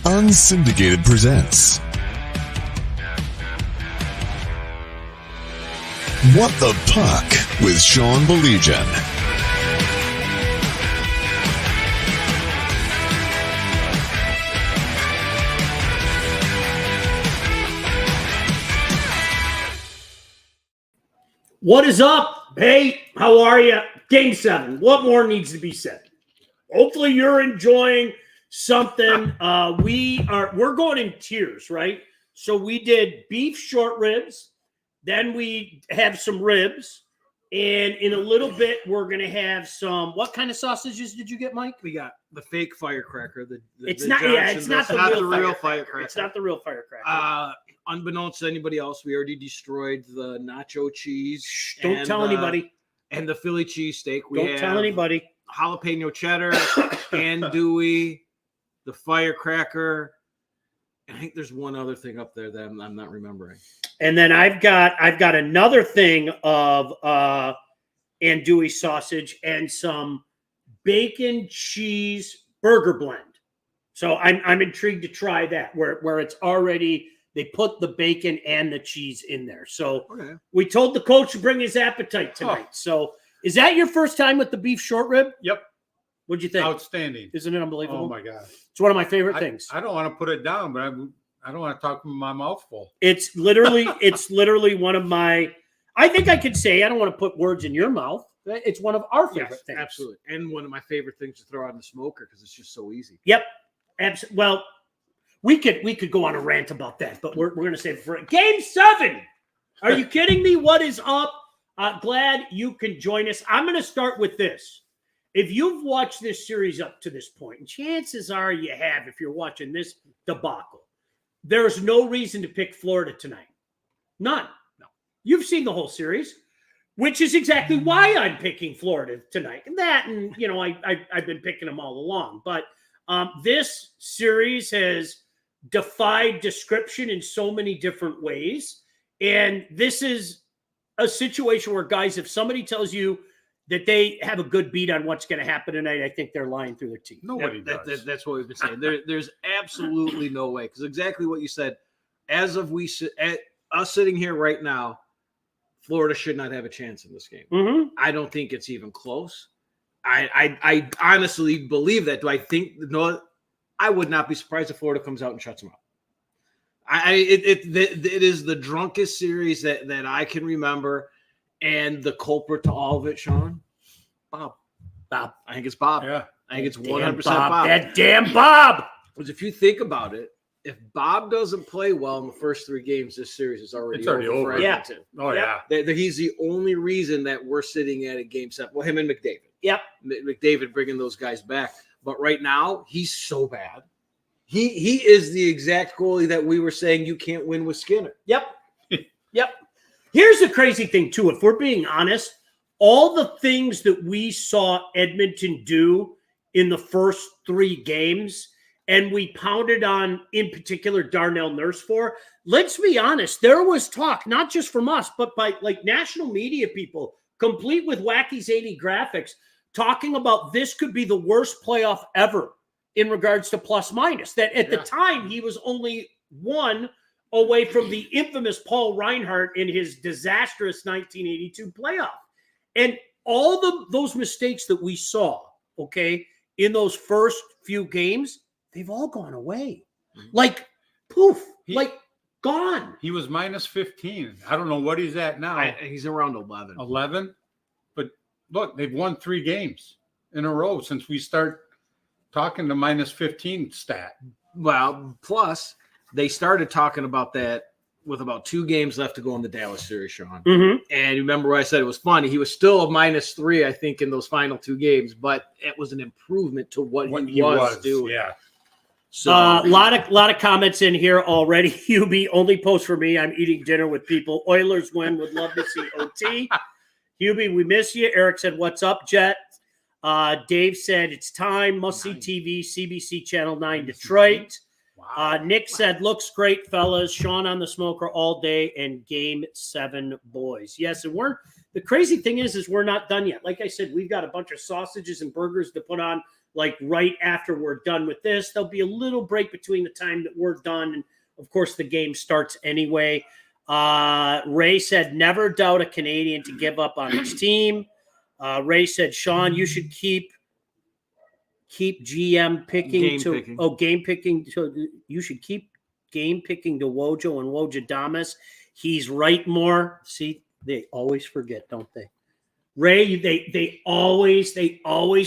Unsyndicated presents What the Puck with Sean Baligian. What is up? Hey, how are you? Game 7. What more needs to be said? Hopefully you're enjoying something. We're going in tiers, right? So we did beef short ribs, then we have some ribs, and in a little bit we're gonna have some. What kind of sausages did you get, Mike? We got the fake firecracker. It's not the real firecracker. It's not the real firecracker. Unbeknownst to anybody else, we already destroyed the nacho cheese. Don't tell anybody. And the Philly cheesesteak. Don't tell anybody. Jalapeno cheddar, andouille, the firecracker. I think there's one other thing up there that I'm not remembering. And then I've got another thing of andouille sausage and some bacon cheese burger blend. So I'm intrigued to try that where it's already. They put the bacon and the cheese in there. So We told the coach to bring his appetite tonight. So is that your first time with the beef short rib? Yep. What'd you think? Outstanding. Isn't it unbelievable? Oh, my God. It's one of my favorite things. I don't want to put it down, but I don't want to talk with my mouth full. It's literally one of my – I think I could say I don't want to put words in your mouth. It's one of our favorite things. Absolutely. And one of my favorite things to throw out in the smoker because it's just so easy. Yep. Absolutely. Well – We could go on a rant about that, but we're going to save it for Game 7. Are you kidding me? What is up? Glad you can join us. I'm going to start with this. If you've watched this series up to this point, and chances are you have if you're watching this debacle, there's no reason to pick Florida tonight. None. No. You've seen the whole series, which is exactly why I'm picking Florida tonight. And I've been picking them all along. But this series has defied description in so many different ways. And this is a situation where, guys, if somebody tells you that they have a good beat on what's going to happen tonight, I think they're lying through their teeth. Nobody does. That's what we've been saying. There's absolutely no way. Because exactly what you said, as of us sitting here right now, Florida should not have a chance in this game. Mm-hmm. I don't think it's even close. I honestly believe that. Do I think no? I would not be surprised if Florida comes out and shuts them out. It is the drunkest series that I can remember, and the culprit to all of it, Sean, Bob. I think it's Bob. Yeah, I think it's 100% Bob. That damn Bob. Because if you think about it, if Bob doesn't play well in the first 3 games, this series is already over. Yeah. Oh yeah. He's the only reason that we're sitting at a Game 7. Well, him and McDavid. Yep. McDavid bringing those guys back. But right now, he's so bad. He is the exact goalie that we were saying you can't win with Skinner. Yep. Yep. Here's the crazy thing, too. If we're being honest, all the things that we saw Edmonton do in the first 3 games, and we pounded on, in particular, Darnell Nurse for, let's be honest, there was talk, not just from us, but by national media people, complete with wacky, zany graphics, talking about this could be the worst playoff ever in regards to plus minus. That at the time, he was only 1 away from the infamous Paul Reinhart in his disastrous 1982 playoff. And all those mistakes that we saw, in those first few games, they've all gone away. Poof, gone. He was minus 15. I don't know what he's at now. He's around 11. 11? But look, they've won 3 games in a row since we start talking the minus 15 stat. Well, plus they started talking about that with about 2 games left to go in the Dallas series, Sean. Mm-hmm. And remember what I said? It was funny. He was still a minus 3, I think, in those final 2 games, but it was an improvement to what he was doing. Yeah. So a lot of comments in here already. Hubie, only post for me. I'm eating dinner with people. Oilers win. Would love to see OT. Hubie, we miss you. Eric said, "What's up, Jet?" Dave said, "It's time. Must see TV. CBC Channel 9 Detroit." Wow. Nick said, "Looks great, fellas. Sean on the smoker all day and Game 7, boys." Yes, and the crazy thing is we're not done yet. Like I said, we've got a bunch of sausages and burgers to put on like right after we're done with this. There'll be a little break between the time that we're done. And of course, the game starts anyway. Ray said, never doubt a Canadian to give up on his team. Ray said, Sean, you should keep GM picking game picking. You should keep game picking to Wojo and Wojadamas. He's right more. See, they always forget, don't they? Ray, they always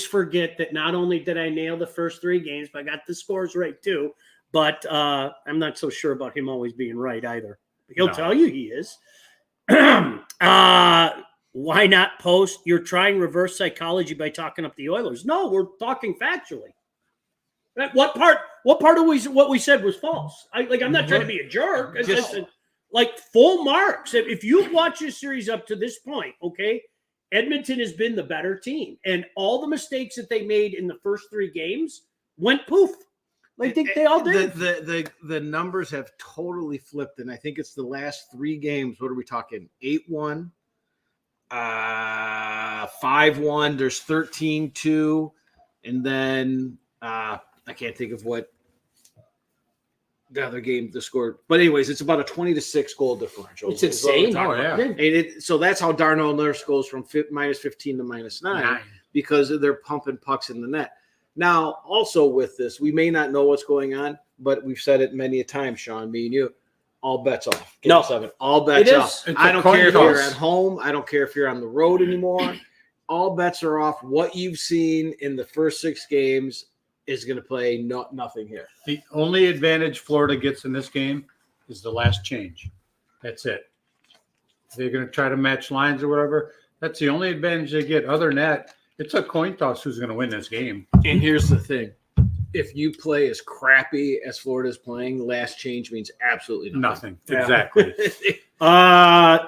forget that not only did I nail the first 3 games, but I got the scores right too. But I'm not so sure about him always being right either. He'll tell you he is. Why not post? You're trying reverse psychology by talking up the Oilers. No, we're talking factually. What part of what we said was false? I'm not trying to be a jerk. It's just like full marks. If you watch this series up to this point, okay, Edmonton has been the better team, and all the mistakes that they made in the first 3 games went poof. I think they all did. The numbers have totally flipped, and I think it's the last 3 games. What are we talking? 8-1, 5-1. There's 13-2, and then I can't think of what the other game the score. But anyways, it's about a 20-6 goal differential. It's insane. Oh, yeah. So that's how Darnell Nurse goes from -15 to -9 because they're pumping pucks in the net. Now, also with this, we may not know what's going on, but we've said it many a time, Sean, me and you, all bets off. No. 7. All bets off. It's I a don't coin care if toss. you're at home. I don't care if you're on the road anymore. All bets are off. What you've seen in the first 6 games is going to play nothing here. The only advantage Florida gets in this game is the last change. That's it. They're going to try to match lines or whatever. That's the only advantage they get. Other than that, it's a coin toss who's going to win this game. And here's the thing. If you play as crappy as Florida's playing, last change means absolutely nothing. Nothing. Exactly.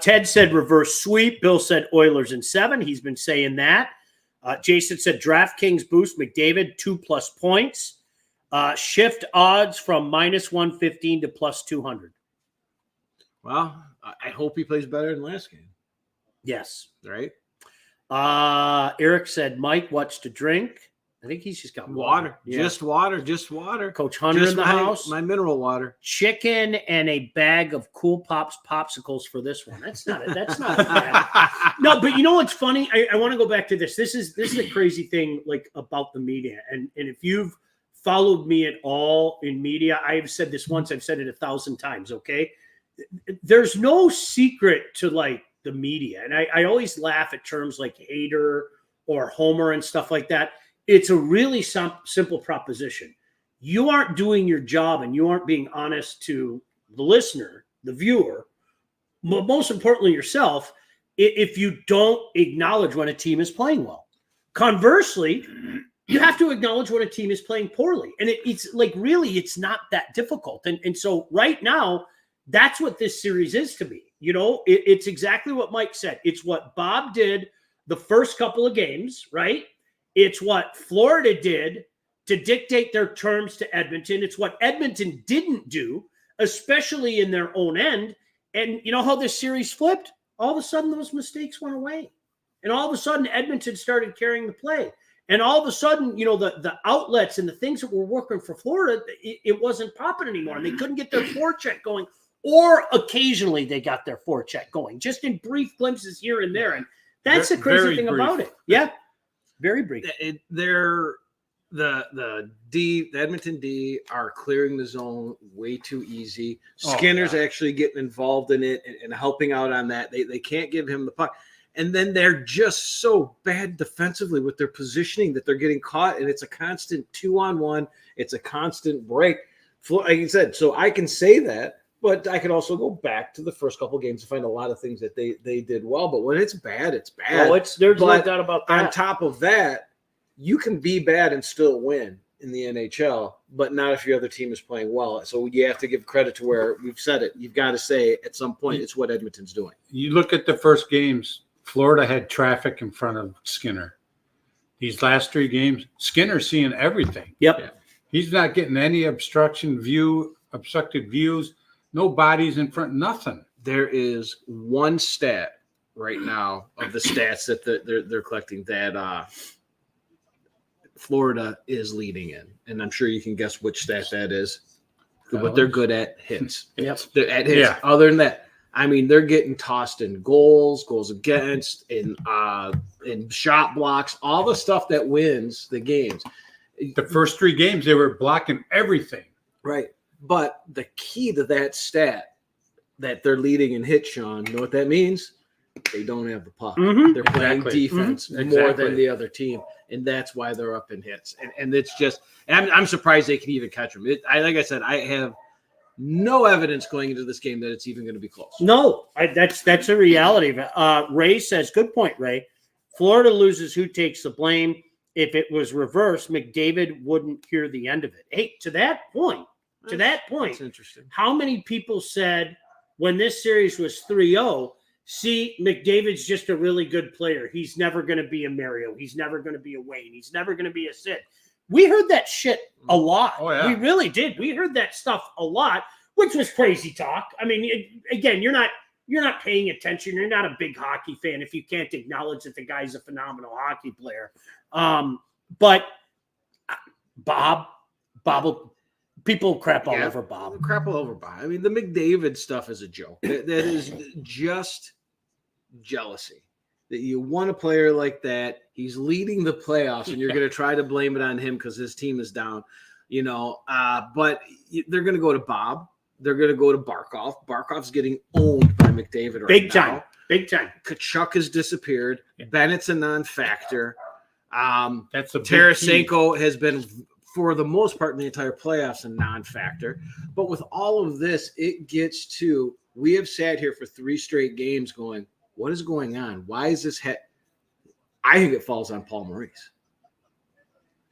Ted said reverse sweep. Bill said Oilers in 7. He's been saying that. Jason said DraftKings boost McDavid 2+ points. Shift odds from -115 to +200. Well, I hope he plays better than last game. Yes. Right? Eric said, Mike, what's to drink? I think he's just got Water. Yeah. Just water. Coach Hunter Just in the house. My mineral water. Chicken and a bag of Cool Pops popsicles for this one. That's not it. That's not bad. No, but you know what's funny? I want to go back to this. This is a crazy thing like about the media. And if you've followed me at all in media, I've said this once, I've said it 1,000 times, okay? There's no secret to like the media. And I always laugh at terms like hater or homer and stuff like that. It's a really simple proposition. You aren't doing your job and you aren't being honest to the listener, the viewer, but most importantly yourself, if you don't acknowledge when a team is playing well. Conversely, you have to acknowledge when a team is playing poorly. And it's like, really, it's not that difficult. And so right now, that's what this series is to me. You know, it's exactly what Mike said. It's what Bob did the first couple of games, right? It's what Florida did to dictate their terms to Edmonton. It's what Edmonton didn't do, especially in their own end. And you know how this series flipped? All of a sudden, those mistakes went away. And all of a sudden, Edmonton started carrying the play. And all of a sudden, you know, the outlets and the things that were working for Florida, it wasn't popping anymore. And they couldn't get their forecheck going. Or occasionally they got their forecheck going, just in brief glimpses here and there. And that's the crazy thing about it. Yeah. Very brief. The Edmonton D are clearing the zone way too easy. Skinner's actually getting involved in it and helping out on that. They can't give him the puck. And then they're just so bad defensively with their positioning that they're getting caught, and it's a constant 2-on-1. It's a constant break. Like you said, so I can say that, but I can also go back to the first couple of games to find a lot of things that they did well. But when it's bad, it's bad. Oh, there's no doubt about that. On top of that, you can be bad and still win in the NHL, but not if your other team is playing well. So you have to give credit to where we've said it. You've got to say at some point it's what Edmonton's doing. You look at the first games, Florida had traffic in front of Skinner. These last 3 games, Skinner's seeing everything. Yep. Yeah. He's not getting any obstructed views, no bodies in front, nothing. There is one stat right now of the stats that they're collecting that Florida is leading in, and I'm sure you can guess which stat that is. What they're good at, hits. Yep. They're at hits. Yeah. Other than that, I mean, they're getting tossed in goals against, in shot blocks, all the stuff that wins the games. The first 3 games, they were blocking everything. Right. But the key to that stat that they're leading in hits, Sean, you know what that means? They don't have the puck. Mhm. They're playing Exactly. defense more Exactly. than the other team, and that's why they're up in hits. And it's just, and I'm surprised they can even catch them. Like I said, I have no evidence going into this game that it's even going to be close. No, that's a reality. Ray says, good point, Ray. Florida loses, who takes the blame? If it was reversed, McDavid wouldn't hear the end of it. Hey, to that point, That's interesting. how many people said when this series was 3-0, see, McDavid's just a really good player. He's never going to be a Mario. He's never going to be a Wayne. He's never going to be a Sid. We heard that shit a lot. Oh, yeah. We really did. We heard that stuff a lot, which was crazy talk. I mean, again, you're not paying attention. You're not a big hockey fan if you can't acknowledge that the guy's a phenomenal hockey player. But Bob, people crap all over Bob. Crap all over Bob. I mean, the McDavid stuff is a joke. That is just jealousy. That you want a player like that. He's leading the playoffs, and you're going to try to blame it on him because his team is down. But they're going to go to Bob. They're going to go to Barkov. Barkov's getting owned by McDavid right now. Big time. Kachuk has disappeared. Bennett's a non-factor. That's a big key. Tarasenko has been, for the most part in the entire playoffs, a non-factor. But with all of this, it gets to, we have sat here for 3 straight games going, what is going on? Why is this I think it falls on Paul Maurice.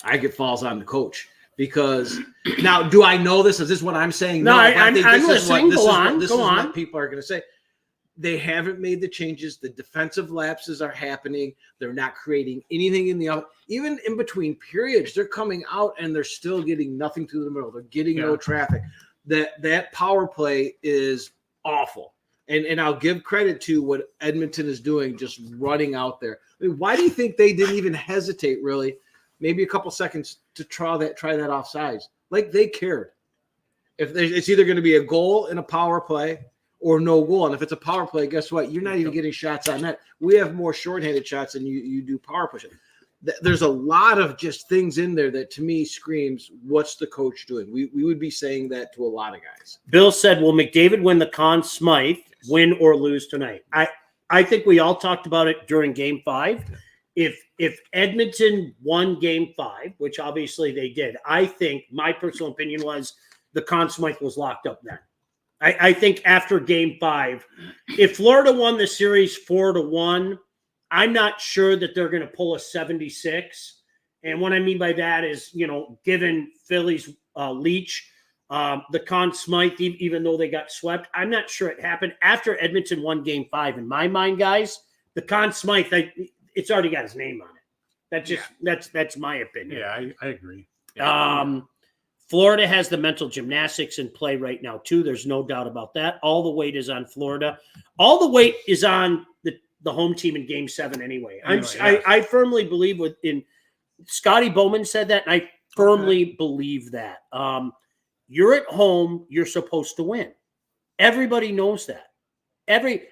I think it falls on the coach. Because now, do I know this? Is this what I'm saying? No, I'm this listening. This Go is on. what people are going to say. They haven't made the changes. The defensive lapses are happening. They're not creating anything in the even in between periods. They're coming out and they're still getting nothing through the middle. They're getting no traffic. That power play is awful. And I'll give credit to what Edmonton is doing, just running out there. I mean, why do you think they didn't even hesitate, really? Maybe a couple seconds to try that offsides. Like they cared. If it's either going to be a goal in a power play or no goal. And if it's a power play, guess what? You're not even getting shots on net. We have more shorthanded shots than you do power pushing. There's a lot of just things in there that to me screams, what's the coach doing? We would be saying that to a lot of guys. Bill said, will McDavid win the Conn Smythe, win or lose tonight? I think we all talked about it during Game 5. If Edmonton won Game 5, which obviously they did, I think my personal opinion was the Conn Smythe was locked up then. I think after Game 5, if Florida won the series 4-1, I'm not sure that they're going to pull a 76. And what I mean by that is, given Philly's Leach, the Conn Smythe, even though they got swept, I'm not sure it happened. After Edmonton won Game 5, in my mind, guys, the Conn Smythe, it's already got his name on it. That's my opinion. Yeah, I agree. Florida has the mental gymnastics in play right now, too. There's no doubt about that. All the weight is on Florida. All the weight is on the home team in Game 7 anyway. I firmly believe in Scotty Bowman said that, and I firmly believe that. You're at home, you're supposed to win. Everybody knows that.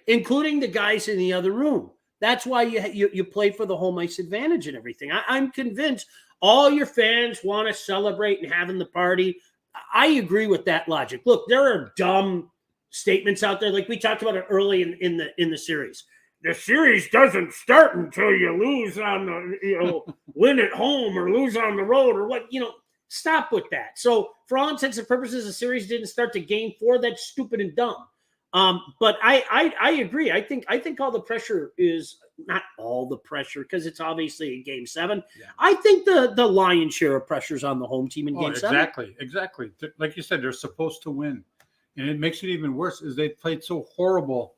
Including the guys in the other room. That's why you play for the home ice advantage and everything. I'm convinced all your fans want to celebrate and having the party. I agree with that logic. Look, there are dumb statements out there, like we talked about it early in the series. The series doesn't start until you lose on the win at home or lose on the road or what. Stop with that. So for all intents and purposes, the series didn't start to Game 4. That's stupid and dumb. But I agree. I think all the pressure is not all the pressure because it's obviously in Game 7. Yeah. I think the lion's share of pressure is on the home team in Game 7. Exactly. Like you said, they're supposed to win, and it makes it even worse is they played so horrible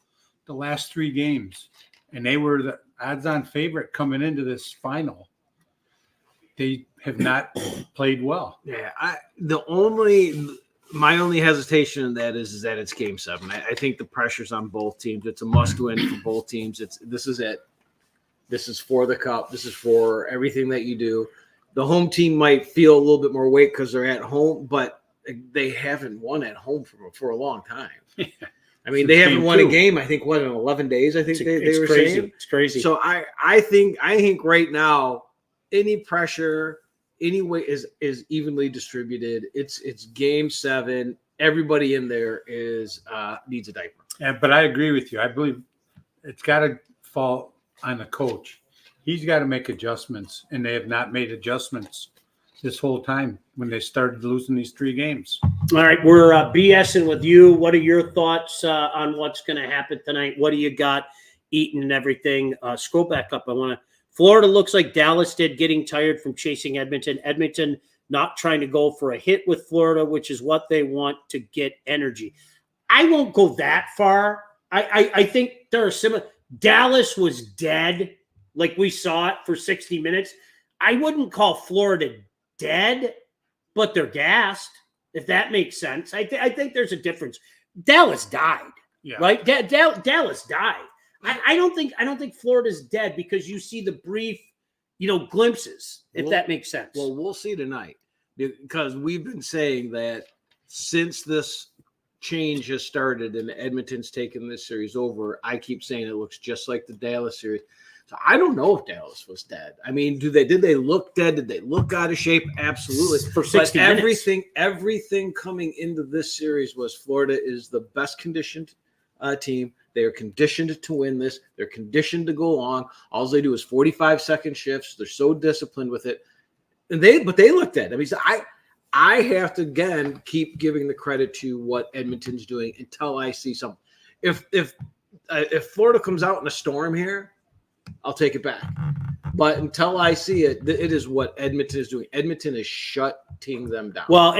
the last 3 games, and they were the odds-on favorite coming into this final. They have not played well. Yeah, my only hesitation in that is that it's Game 7. I think the pressure's on both teams. It's a must-win for both teams. This is it. This is for the cup. This is for everything that you do. the home team might feel a little bit more weight because they're at home, but they haven't won at home for a long time. I mean, they haven't won a game, I think, in 11 days, I think they were crazy. saying. It's crazy. So I think right now, any pressure, any way is evenly distributed. It's game 7. Everybody in there needs a diaper. Yeah, but I agree with you. I believe it's got to fall on the coach. He's got to make adjustments, and they have not made adjustments this whole time when they started losing these 3 games. All right, we're BSing with you. What are your thoughts on what's going to happen tonight? What do you got eating and everything? Scroll back up. Florida looks like Dallas did, getting tired from chasing Edmonton. Edmonton not trying to go for a hit with Florida, which is what they want to get energy. I won't go that far. I think there are similar. Dallas was dead, like we saw it for 60 minutes. I wouldn't call Florida dead, but they're gassed, if that makes sense. I think there's a difference. Dallas died, right? Dallas died. I don't think Florida's dead because you see the brief, glimpses, if that makes sense. Well, we'll see tonight because we've been saying that since this change has started and Edmonton's taken this series over, I keep saying it looks just like the Dallas series. So I don't know if Dallas was dead. I mean, did they look dead? Did they look out of shape? Absolutely. For 60 minutes. Everything coming into this series was Florida is the best conditioned team. They are conditioned to win this. They're conditioned to go long. All they do is 45-second shifts. They're so disciplined with it. But they looked at it. I mean, I have to, again, keep giving the credit to what Edmonton's doing until I see something. If Florida comes out in a storm here, I'll take it back. But until I see it, it is what Edmonton is doing. Edmonton is shutting them down. Well,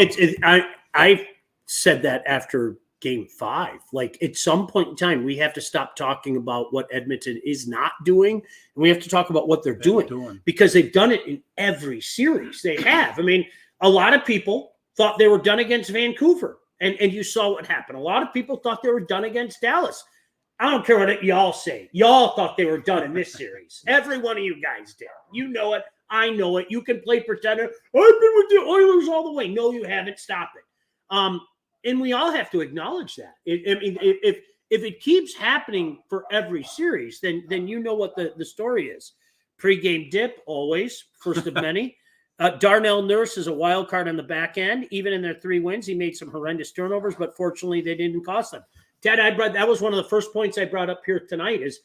I said that after Game 5. Like, at some point in time, we have to stop talking about what Edmonton is not doing, and we have to talk about what they're doing. Because they've done it in every series. They have. I mean, a lot of people thought they were done against Vancouver, and you saw what happened. A lot of people thought they were done against Dallas. I don't care what y'all say. Y'all thought they were done in this series. Every one of you guys did. You know it. I know it. You can play pretender. I've been with the Oilers all the way. No, you haven't. Stop it. And we all have to acknowledge that. If it keeps happening for every series, then you know what the story is. Pre-game dip, always, first of many. Darnell Nurse is a wild card on the back end. Even in their 3 wins, he made some horrendous turnovers, but fortunately they didn't cost them. Ted, that was one of the first points I brought up here tonight is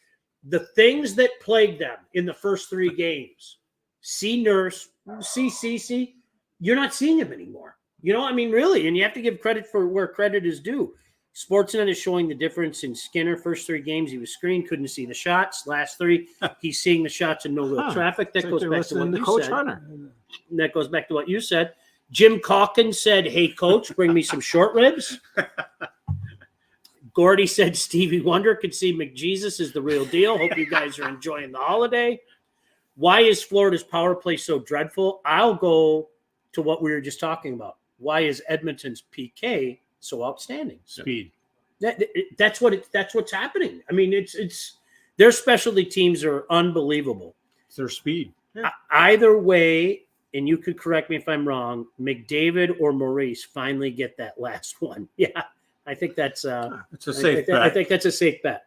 the things that plagued them in the first 3 games. See Nurse, see Cece, you're not seeing him anymore. Really, and you have to give credit for where credit is due. Sportsnet is showing the difference in Skinner. First 3 games, he was screened, couldn't see the shots. Last 3, he's seeing the shots in no real traffic. That goes back to what you said. Hunter. That goes back to what you said. Jim Calkins said, "Hey, coach, bring me some short ribs." Gordy said Stevie Wonder could see McJesus is the real deal. Hope you guys are enjoying the holiday. Why is Florida's power play so dreadful? I'll go to what we were just talking about. Why is Edmonton's PK so outstanding? Speed. That's what's happening. I mean, it's their specialty teams are unbelievable. It's their speed. Yeah. Either way, and you could correct me if I'm wrong, McDavid or Maurice finally get that last one. Yeah. I think that's it's a safe bet. I think that's a safe bet.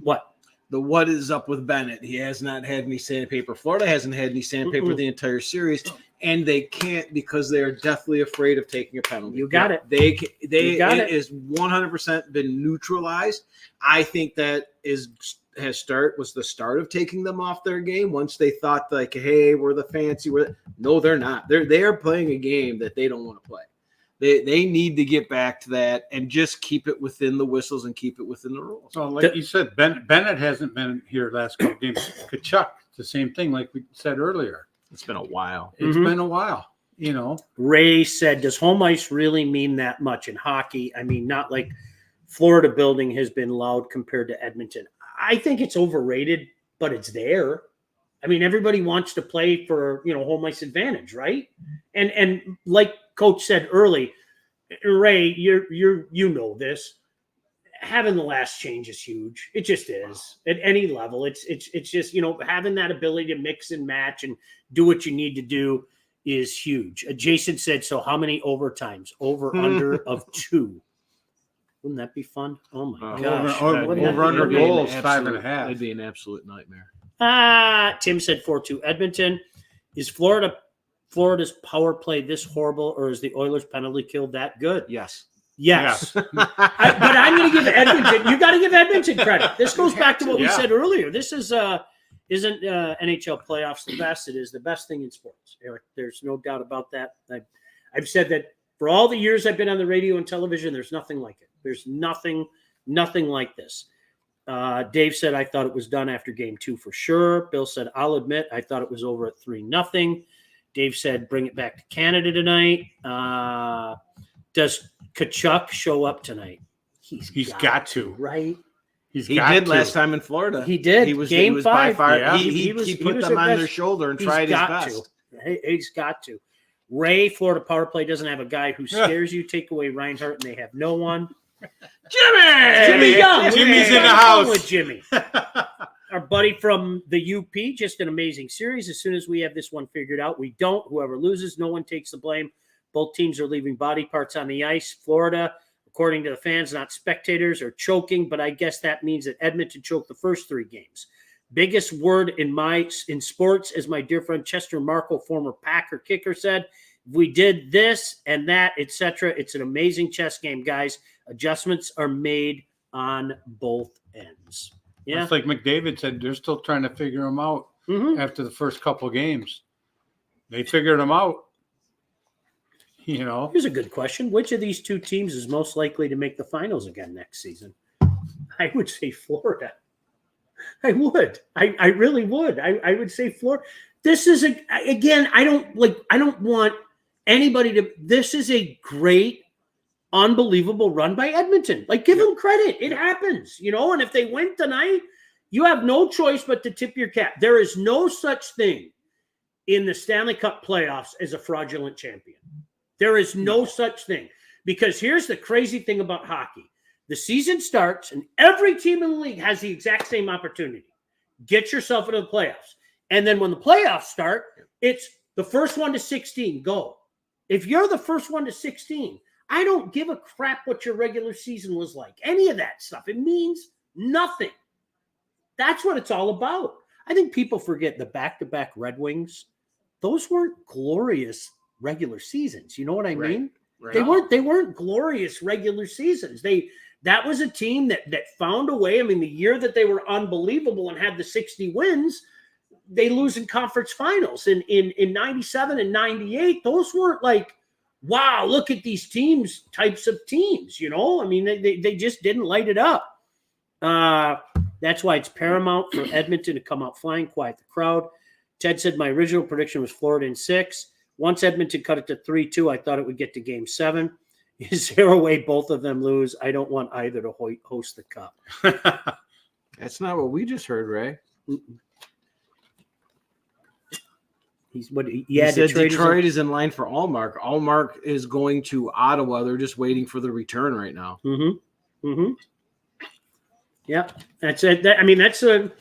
What is up with Bennett? He has not had any sandpaper. Florida hasn't had any sandpaper the entire series, and they can't because they are deathly afraid of taking a penalty. You got it. It is 100% been neutralized. I think that was the start of taking them off their game. Once they thought like, hey, we're the fancy. No, they're not. They are playing a game that they don't want to play. They need to get back to that and just keep it within the whistles and keep it within the rules. So, like you said, Bennett hasn't been here last couple games. Kachuk, the same thing, like we said earlier. It's been a while. It's been a while, Ray said, does home ice really mean that much in hockey? I mean, not like Florida building has been loud compared to Edmonton. I think it's overrated, but it's there. I mean, everybody wants to play for, home ice advantage, right? And like Coach said early, Ray, you know this. having the last change is huge. It just is at any level. It's just, having that ability to mix and match and do what you need to do is huge. Jason said, so how many overtimes? Over under of 2. Wouldn't that be fun? Oh my gosh. Over under goals, 5.5. That'd be an absolute nightmare. Tim said 4-2 Edmonton. Is Florida's power play this horrible, or is the Oilers penalty kill that good? Yes. But I'm going to give Edmonton. You got to give Edmonton credit. This goes back to what we said earlier. This isn't NHL playoffs the best. It is the best thing in sports, Eric. There's no doubt about that. I've said that for all the years I've been on the radio and television. There's nothing like it. There's nothing like this. Dave said, I thought it was done after game 2 for sure. Bill said, I'll admit, I thought it was over at 3-0. Dave said, bring it back to Canada tonight. Does Tkachuk show up tonight? He's got to. Right? He did last time in Florida. He did. He was Game 5. by far. Yeah. He put them on their shoulder and tried his best. He's got to. Ray, Florida power play doesn't have a guy who scares you. Take away Reinhart, and they have no one. Jimmy Young. Jimmy's in the house with Jimmy. Our buddy from the UP, just an amazing series. As soon as we have this one figured out, we don't. Whoever loses, no one takes the blame. Both teams are leaving body parts on the ice. Florida, according to the fans, not spectators, are choking, but I guess that means that Edmonton choked the first 3 games. Biggest word in sports, as my dear friend Chester Markle, former Packer kicker, said, if we did this and that, etc., it's an amazing chess game, guys. Adjustments are made on both ends. Yeah, it's like McDavid said, they're still trying to figure them out after the first couple of games. They figured them out. Here's a good question. Which of these 2 teams is most likely to make the finals again next season? I would say Florida. I would. I really would. I would say Florida. This is I don't want anybody to. This is a great, unbelievable run by Edmonton. Give them credit. It happens, and if they win tonight, you have no choice but to tip your cap. There is no such thing in the Stanley Cup playoffs as a fraudulent champion. There is no such thing, because here's the crazy thing about hockey. The season starts and every team in the league has the exact same opportunity. Get yourself into the playoffs. And then when the playoffs start, it's the first one to 16, go. If you're the first one to 16, I don't give a crap what your regular season was like. Any of that stuff. It means nothing. That's what it's all about. I think people forget the back-to-back Red Wings. Those weren't glorious regular seasons. You know what I mean? Right. They weren't glorious regular seasons. That was a team that found a way. I mean, the year that they were unbelievable and had the 60 wins, they lose in conference finals. In 97 and 98, those weren't like, wow, look at these teams, types of teams, I mean, they just didn't light it up. That's why it's paramount for Edmonton to come out flying, quiet the crowd. Ted said my original prediction was Florida in 6. Once Edmonton cut it to 3-2, I thought it would get to game 7. Is there a way both of them lose? I don't want either to host the cup. That's not what we just heard, Ray. He said Detroit is in line for Allmark. Allmark is going to Ottawa. They're just waiting for the return right now. Yeah, that's it. That's a.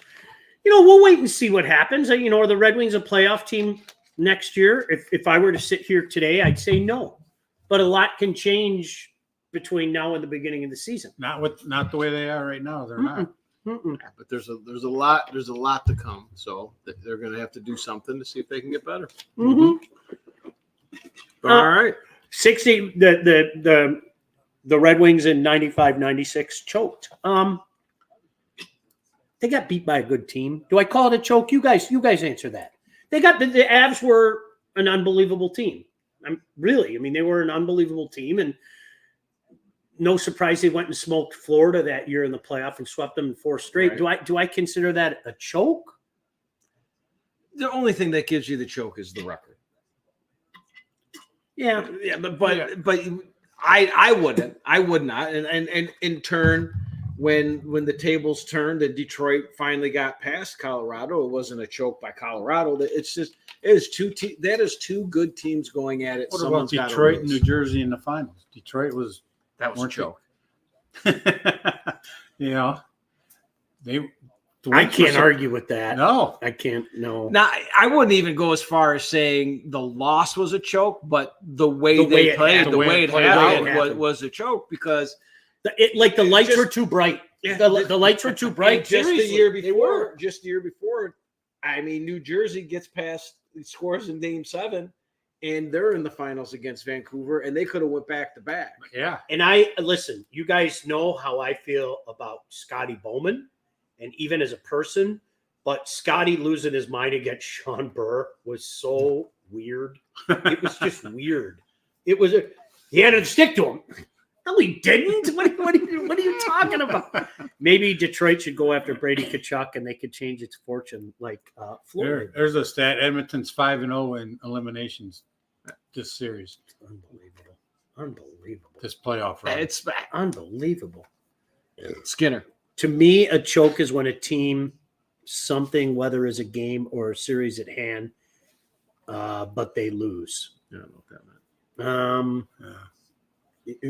We'll wait and see what happens. Are the Red Wings a playoff team next year? If I were to sit here today, I'd say no. But a lot can change between now and the beginning of the season. Not the way they are right now. They're not. But there's a lot to come. So they're going to have to do something to see if they can get better. All right. 60. The Red Wings in 95-96 choked. They got beat by a good team. Do I call it a choke? You guys answer that. They got the Avs were an unbelievable team. They were an unbelievable team, and no surprise they went and smoked Florida that year in the playoff and swept them in 4 straight. Right. Do I consider that a choke? The only thing that gives you the choke is the record. Yeah, but I would not, and in turn. When the tables turned and Detroit finally got past Colorado, it wasn't a choke by Colorado. That is 2 good teams going at it. What about Detroit and New Jersey in the finals? That was a choke. You know, I can't argue with that. No, I can't. No. Now, I wouldn't even go as far as saying the loss was a choke, but the way they played, the way it happened was a choke because the lights were too bright. Yeah, the lights were too bright. Just the year before, I mean, New Jersey gets past, scores in Game 7, and they're in the finals against Vancouver, and they could have went back to back. Yeah. And listen, you guys know how I feel about Scotty Bowman, and even as a person, but Scotty losing his mind against Sean Burr was so weird. It was just weird. He had to stick to him. No, he didn't. What are you talking about? Maybe Detroit should go after Brady Tkachuk and they could change its fortune like Florida. There's a stat. Edmonton's 5-0 in eliminations this series. Unbelievable. This playoff run. It's unbelievable. Skinner. To me, a choke is when a team, whether it's a game or a series at hand, but they lose. I don't know what that meant.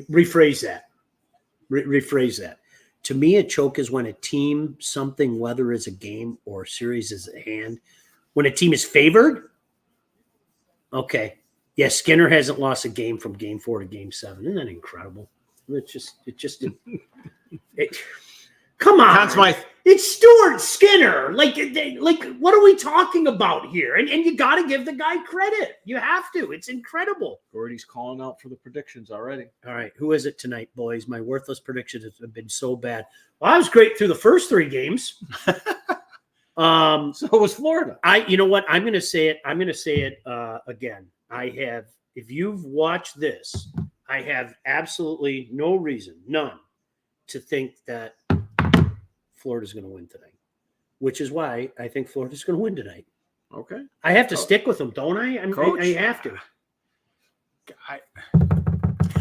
Rephrase that. Rephrase that. To me, a choke is when a team, whether it's a game or a series is at hand, when a team is favored. Okay. Yeah, Skinner hasn't lost a game from Game 4 to Game 7. Isn't that incredible? Come on. Conn Smythe. It's Stuart Skinner. Like, what are we talking about here? And you got to give the guy credit. You have to. It's incredible. Gordy's calling out for the predictions already. All right. Who is it tonight, boys? My worthless predictions have been so bad. Well, I was great through the first 3 games. So was Florida. You know what? I'm going to say it. I'm going to say it again. If you've watched this, I have absolutely no reason, none, to think that Florida's going to win tonight, which is why I think Florida's going to win tonight. Okay. I have to stick with them, don't I? I have to.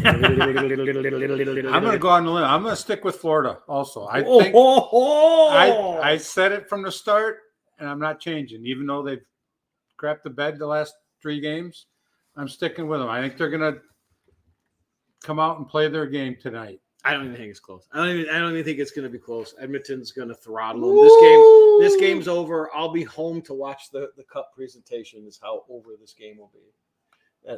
I'm going to go on the limb. I'm going to stick with Florida also. I think I said it from the start, and I'm not changing. Even though they've crapped the bed the last 3 games, I'm sticking with them. I think they're going to come out and play their game tonight. I don't even think it's close. I don't even think it's going to be close. Edmonton's going to throttle them. This game's over. I'll be home to watch the cup presentation. Is how over this game will be.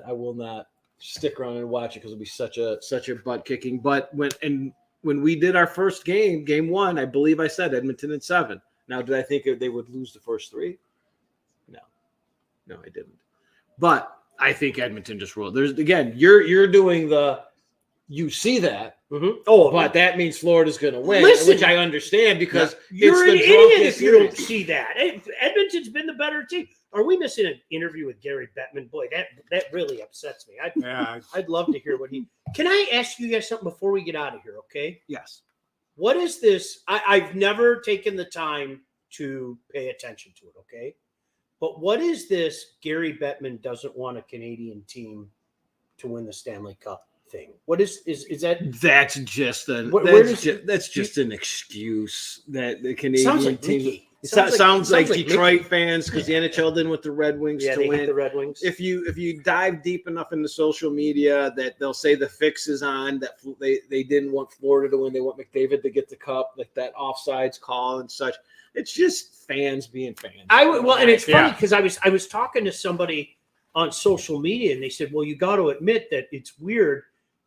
I will not stick around and watch it because it'll be such a butt kicking. But when we did our first game 1, I believe I said Edmonton in 7. Now, did I think they would lose the first 3? No, I didn't. But I think Edmonton just rolled. You're doing you see that. Mm-hmm. But that means Florida's going to win, which I understand because you're an idiot if you don't see that. Edmonton's been the better team. Are we missing an interview with Gary Bettman? Boy, that really upsets me. I'd love to hear what he. Can I ask you guys something before we get out of here? Okay. Yes. What is this? I've never taken the time to pay attention to it. Okay. But what is this? Gary Bettman doesn't want a Canadian team to win the Stanley Cup thing. What is that? That's just an excuse that the Canadian team. It sounds like Detroit fans because the NHL didn't want the Red Wings to win. The Red Wings. If you dive deep enough into social media, that they'll say the fix is on, that they didn't want Florida to win. They want McDavid to get the cup, like that offsides call and such. It's just fans being fans. And it's funny because I was talking to somebody on social media and they said, well, you got to admit that it's weird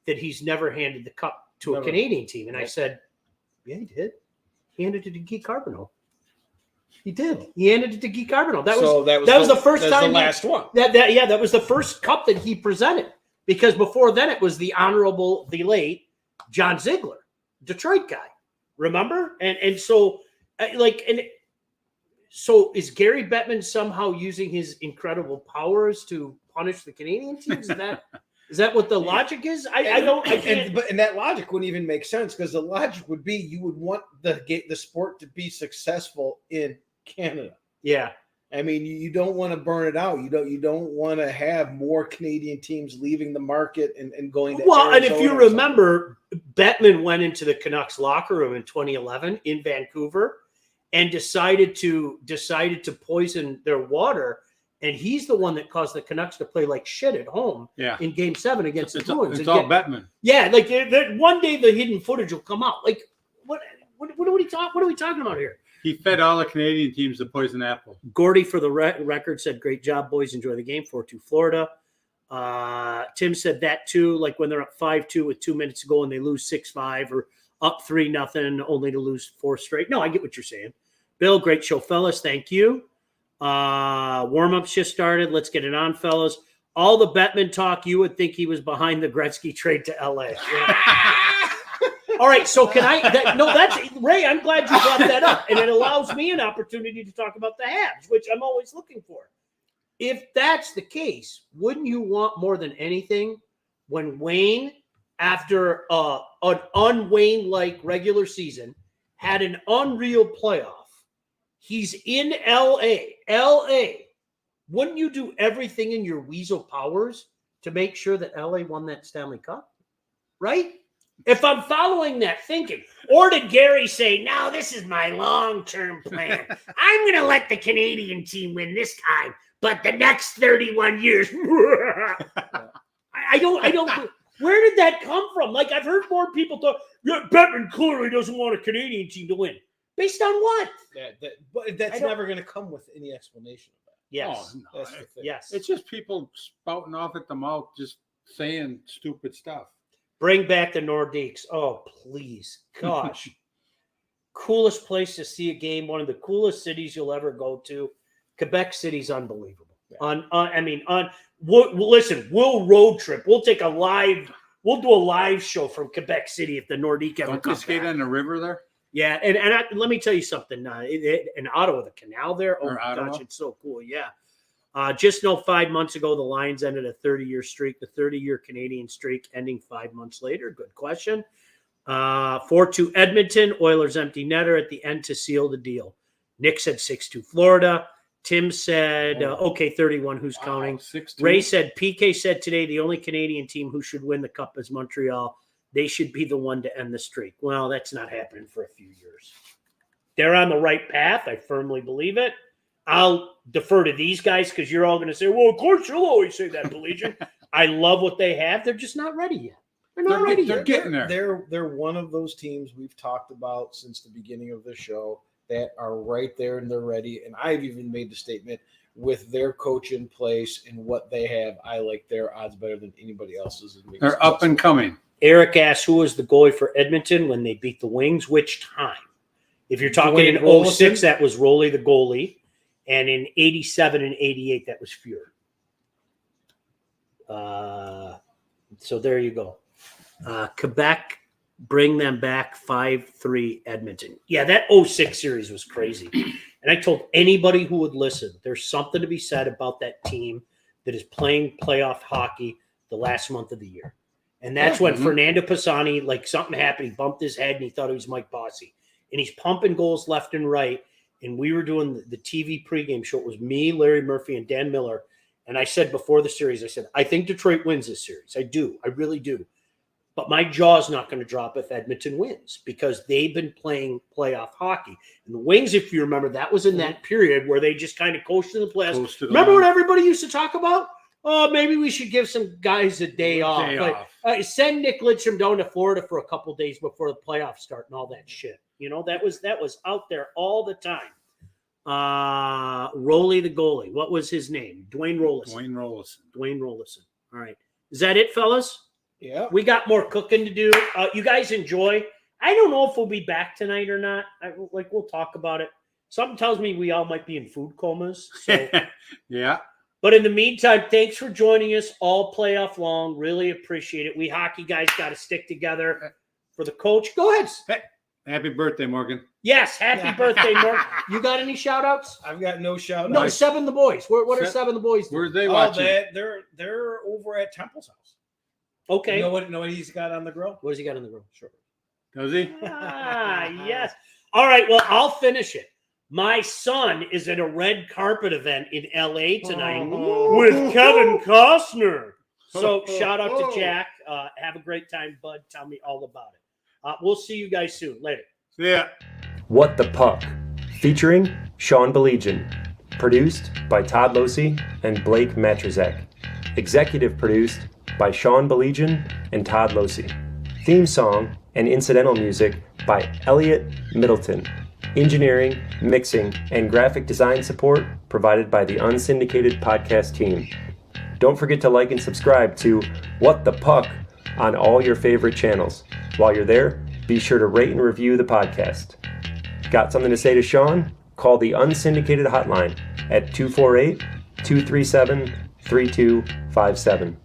that he's never handed the cup to a Canadian team. And I said, yeah, he did. He handed it to Guy Carbonneau. He did. He handed it to Guy Carbonneau. That was the first time. The last one. That was the first cup that he presented. Because before then it was the late John Ziegler, Detroit guy. Remember? So is Gary Bettman somehow using his incredible powers to punish the Canadian teams? Is that what the logic is? I can't. And that logic wouldn't even make sense because the logic would be you would want the sport to be successful in Canada. Yeah. I mean, you don't want to burn it out. You don't want to have more Canadian teams leaving the market and going to Arizona. And if you remember, Bettman went into the Canucks locker room in 2011 in Vancouver and decided to poison their water And he's the one that caused the Canucks to play like shit at home in Game 7 against the Bruins. It's all Bettman. Yeah, like one day the hidden footage will come out. Like, what are we talking about here? He fed all the Canadian teams the poison apple. Gordy, for the record, said, "Great job, boys. Enjoy the game." 4-2 Florida. Tim said that too. Like when they're up 5-2 with 2 minutes to go and they lose 6-5 or up 3-0, only to lose 4 straight. No, I get what you're saying. Bill, great show, fellas. Thank you. Warm-ups just started. Let's get it on, fellas. All the Bettman talk, you would think he was behind the Gretzky trade to LA. Yeah. All right, so can I? That's Ray. I'm glad you brought that up, and it allows me an opportunity to talk about the Habs, which I'm always looking for. If that's the case, wouldn't you want more than anything when Wayne, after an un-Wayne-like regular season, had an unreal playoff? He's in L.A. Wouldn't you do everything in your weasel powers to make sure that L.A. won that Stanley Cup? Right? If I'm following that thinking. Or did Gary say, no, this is my long-term plan. I'm going to let the Canadian team win this time, but the next 31 years. I don't. Where did that come from? Like, I've heard more people talk, Bettman clearly doesn't want a Canadian team to win. Based on what? But that's never going to come with any explanation of that. Yes. Oh, no. Yes. It's just people spouting off at the mouth, just saying stupid stuff. Bring back the Nordiques. Oh, please. Gosh. Coolest place to see a game. One of the coolest cities you'll ever go to. Quebec City's unbelievable. Yeah. Listen, we'll road trip. We'll take we'll do a live show from Quebec City if the Nordique ever Don't comes you skate back. on the river there? Yeah, and let me tell you something. In Ottawa, the canal there, oh my gosh, it's so cool. Yeah. Just know 5 months ago, the Lions ended a 30-year streak, the 30-year Canadian streak ending 5 months later. Good question. 4-2 Edmonton, Oilers empty netter at the end to seal the deal. Nick said 6-2 Florida. Tim said, 31, who's counting? 6-2. Ray said, PK said today the only Canadian team who should win the Cup is Montreal. They should be the one to end the streak. Well, that's not happening for a few years. They're on the right path. I firmly believe it. I'll defer to these guys because you're all going to say, well, of course you'll always say that, Baligian. I love what they have. They're just not ready yet. They're getting there. They're one of those teams we've talked about since the beginning of the show that are right there and they're ready. And I've even made the statement with their coach in place and what they have, I like their odds better than anybody else's. They're up and coming. Eric asked who was the goalie for Edmonton when they beat the Wings, which time? If you're talking in 06, that was Roley the goalie. And in 87 and 88, that was Fuhr. So there you go. Quebec, bring them back 5-3 Edmonton. Yeah, that 06 series was crazy. And I told anybody who would listen, there's something to be said about that team that is playing playoff hockey the last month of the year. And that's when Fernando Pisani, like something happened. He bumped his head and he thought he was Mike Bossy. And he's pumping goals left and right. And we were doing the TV pregame show. It was me, Larry Murphy, and Dan Miller. And I said before the series, I said, I think Detroit wins this series. I do. I really do. But my jaw's not going to drop if Edmonton wins because they've been playing playoff hockey. And the Wings, if you remember, that was in that period where they just kind of coasted in the playoffs. Remember what everybody used to talk about? Oh, maybe we should give some guys a day off. Send Nick Lidstrom down to Florida for a couple days before the playoffs start and all that shit. You know, that was out there all the time. Roley the goalie. What was his name? Dwayne Rollison. All right. Is that it, fellas? Yeah. We got more cooking to do. You guys enjoy. I don't know if we'll be back tonight or not. We'll talk about it. Something tells me we all might be in food comas. So. Yeah. But in the meantime, thanks for joining us all playoff long. Really appreciate it. We hockey guys got to stick together. For the coach, go ahead. Happy birthday, Morgan. Yes, happy birthday, Morgan. You got any shout-outs? I've got no shout-outs. No, Seven the boys. What are Seven the boys doing? Where are they watching? They're over at Temple's house. Okay. You know what he's got on the grill? What has he got on the grill? Sure. Does he? Yes. All right, well, I'll finish it. My son is at a red carpet event in L.A. tonight with Kevin Costner. So shout out to Jack. Have a great time, bud. Tell me all about it. We'll see you guys soon. Later. See ya. What the Puck, featuring Sean Baligian. Produced by Todd Losey and Blake Matrazek. Executive produced by Sean Baligian and Todd Losey. Theme song and incidental music by Elliot Middleton. Engineering, mixing, and graphic design support provided by the Unsyndicated Podcast team. Don't forget to like and subscribe to What the Puck on all your favorite channels. While you're there, be sure to rate and review the podcast. Got something to say to Sean? Call the Unsyndicated hotline at 248-237-3257.